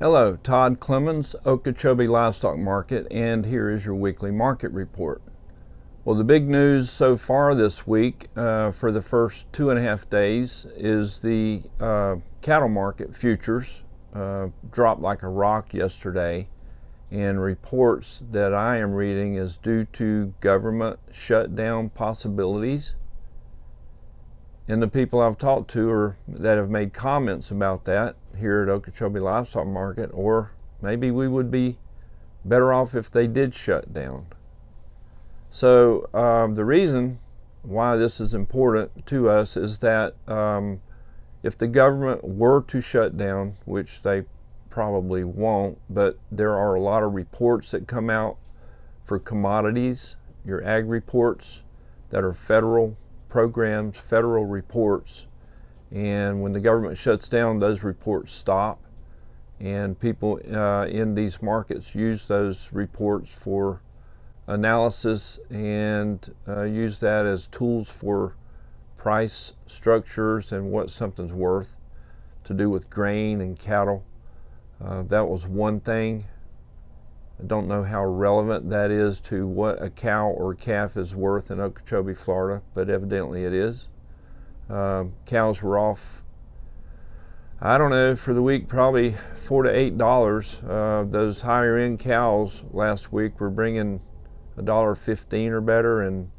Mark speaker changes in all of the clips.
Speaker 1: Hello, Todd Clemens, Okeechobee Livestock Market, and here is your weekly market report. Well, the big news so far this week for the first 2.5 days is the cattle market futures dropped like a rock yesterday, and reports that I am reading is due to government shutdown possibilities. And the people I've talked to that have made comments about that here at Okeechobee Livestock Market, or maybe we would be better off if they did shut down. So the reason why this is important to us is that if the government were to shut down, which they probably won't, but there are a lot of reports that come out for commodities, your ag reports that are federal programs, federal reports, and when the government shuts down, those reports stop, and people in these markets use those reports for analysis and use that as tools for price structures and what something's worth to do with grain and cattle. That was one thing. I don't know how relevant that is to what a cow or calf is worth in Okeechobee, Florida, but evidently it is. Cows were off, I don't know, for the week probably $4 to $8. Those higher end cows last week were bringing $1.15 or better, and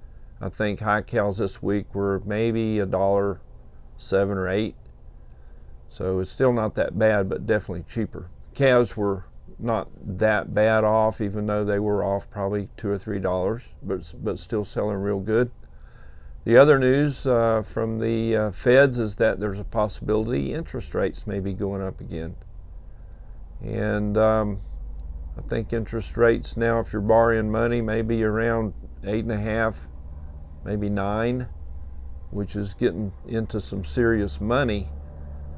Speaker 1: I think high cows this week were maybe $1.07 or $1.08. So it's still not that bad, but definitely cheaper. Calves were not that bad off, even though they were off probably $2 or $3, but still selling real good. The other news from the feds is that there's a possibility interest rates may be going up again. And I think interest rates now, if you're borrowing money, may be around 8.5, maybe 9, which is getting into some serious money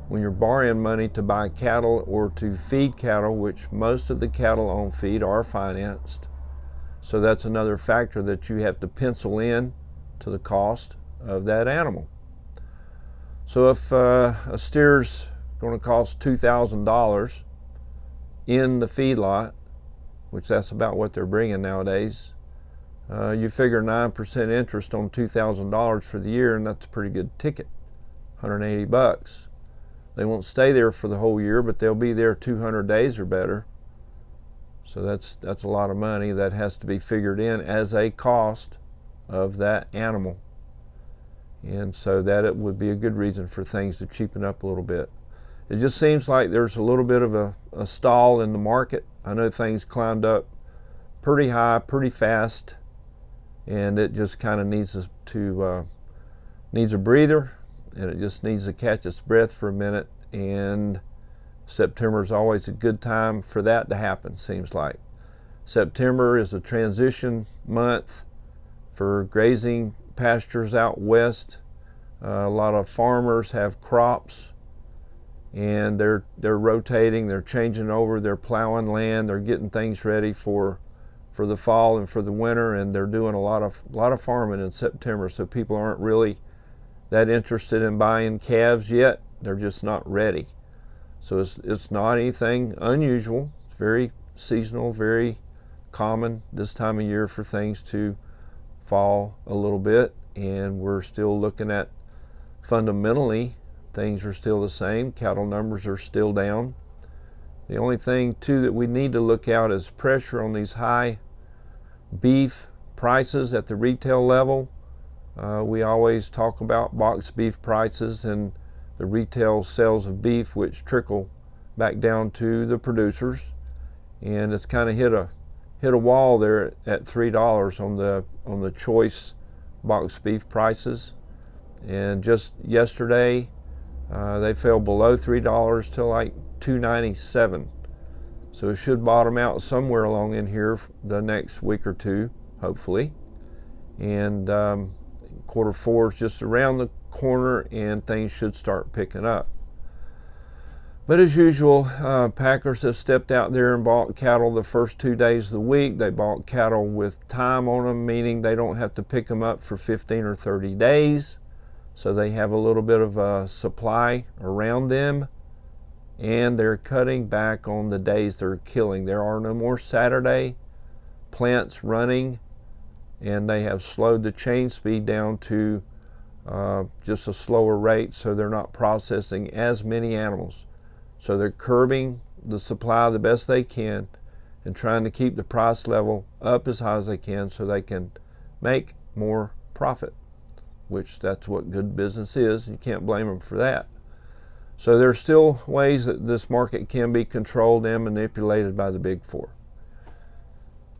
Speaker 1: when you're borrowing money to buy cattle or to feed cattle, which most of the cattle on feed are financed. So that's another factor that you have to pencil in to the cost of that animal. So if a steer's going to cost $2,000 in the feedlot, which that's about what they're bringing nowadays, you figure 9% interest on $2,000 for the year, and that's a pretty good ticket, $180. They won't stay there for the whole year, but they'll be there 200 days or better. So that's a lot of money that has to be figured in as a cost of that animal. And so that it would be a good reason for things to cheapen up a little bit. It just seems like there's a little bit of a stall in the market. I know things climbed up pretty high, pretty fast, and it just kind of needs a breather. And it just needs to catch its breath for a minute, and September is always a good time for that to happen, seems like. September is a transition month for grazing pastures out west. A lot of farmers have crops, and they're rotating, they're changing over, they're plowing land, they're getting things ready for the fall and for the winter, and they're doing a lot of farming in September, so people aren't really that interested in buying calves yet. They're just not ready. So it's not anything unusual. It's very seasonal, very common this time of year for things to fall a little bit, and we're still looking at fundamentally things are still the same. Cattle numbers are still down. The only thing too that we need to look out is pressure on these high beef prices at the retail level. We always talk about box beef prices and the retail sales of beef, which trickle back down to the producers, and it's kind of hit a wall there at $3 on the choice box beef prices. And just yesterday, they fell below $3 to like $2.97. So it should bottom out somewhere along in here the next week or two, hopefully. And Q4 is just around the corner, and things should start picking up. But as usual, packers have stepped out there and bought cattle the first 2 days of the week. They bought cattle with time on them, meaning they don't have to pick them up for 15 or 30 days. So they have a little bit of a supply around them. and they're cutting back on the days they're killing. There are no more Saturday plants running, and they have slowed the chain speed down to just a slower rate, so they're not processing as many animals. So they're curbing the supply the best they can and trying to keep the price level up as high as they can so they can make more profit, which that's what good business is. You can't blame them for that. So there's still ways that this market can be controlled and manipulated by the Big Four.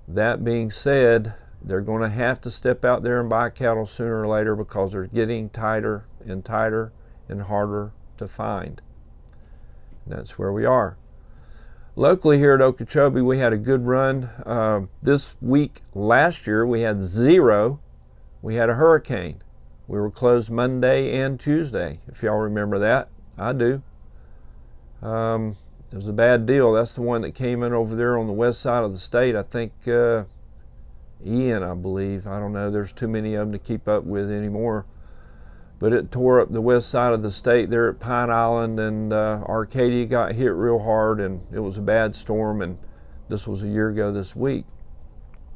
Speaker 1: That being said, they're going to have to step out there and buy cattle sooner or later because they're getting tighter and tighter and harder to find. And that's where we are. Locally here at Okeechobee, we had a good run. This week last year, we had 0. We had a hurricane. We were closed Monday and Tuesday, if y'all remember that. I do. It was a bad deal. That's the one that came in over there on the west side of the state. I think Ian, I believe. I don't know. There's too many of them to keep up with anymore. But it tore up the west side of the state there at Pine Island, and Arcadia got hit real hard, and it was a bad storm, and this was a year ago this week.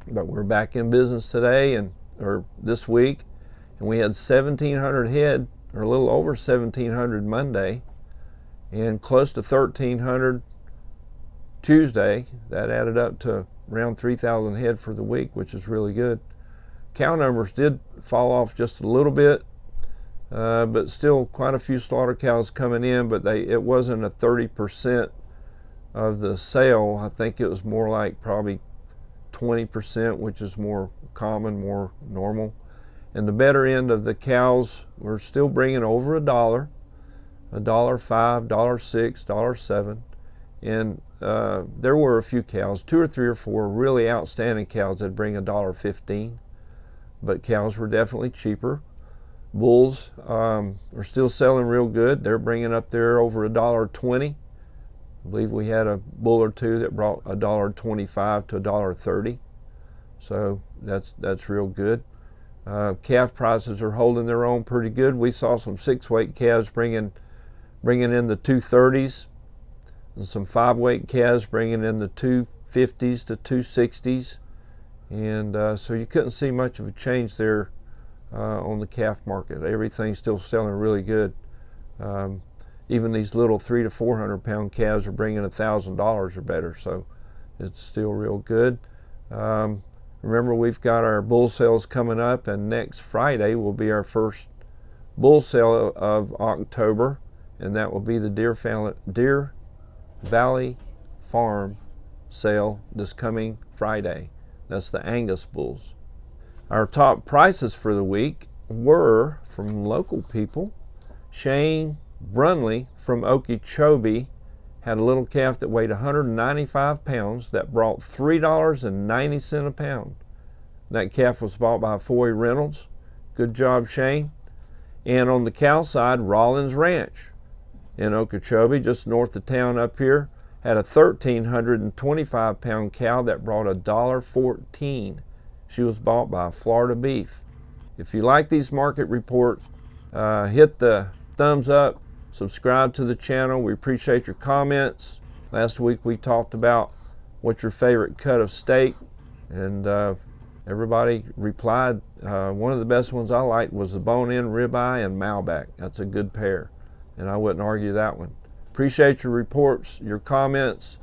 Speaker 1: But we're back in business today, or this week, and we had 1,700 head, or a little over 1,700 Monday, and close to 1,300 Tuesday. That added up to around 3,000 head for the week, which is really good. Cow numbers did fall off just a little bit, but still quite a few slaughter cows coming in, but it wasn't a 30% of the sale. I think it was more like probably 20%, which is more common, more normal. And the better end of the cows were still bringing over $1, $1.05, $1.06, $1.07. And there were a few cows, 2 or 3 or 4 really outstanding cows that bring $1.15, but cows were definitely cheaper. Bulls are still selling real good. They're bringing up there over $1.20. I believe we had a bull or two that brought $1.25 to $1.30, so that's real good. Calf prices are holding their own pretty good. We saw some 6-weight calves bringing in the 230s, and some 5-weight calves bringing in the 250s to 260s, and so you couldn't see much of a change there on the calf market. Everything's still selling really good. Even these little 300 to 400 pound calves are bringing $1,000 or better, so it's still real good. Remember, we've got our bull sales coming up, and next Friday will be our first bull sale of October, and that will be the Deer Valley Farm sale this coming Friday. That's the Angus bulls. Our top prices for the week were from local people. Shane Brunley from Okeechobee had a little calf that weighed 195 pounds that brought $3.90 a pound. That calf was bought by Foy Reynolds. Good job, Shane. And on the cow side, Rollins Ranch in Okeechobee, just north of town up here, had a 1,325 pound cow that brought $1.14. She was bought by Florida Beef. If you like these market reports, hit the thumbs up, subscribe to the channel. We appreciate your comments. Last week we talked about what's your favorite cut of steak, and everybody replied. One of the best ones I liked was the bone-in ribeye and Malbec. That's a good pair, and I wouldn't argue that one. Appreciate your reports, your comments.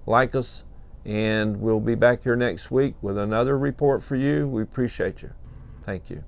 Speaker 1: Like us, and we'll be back here next week with another report for you. We appreciate you. Thank you.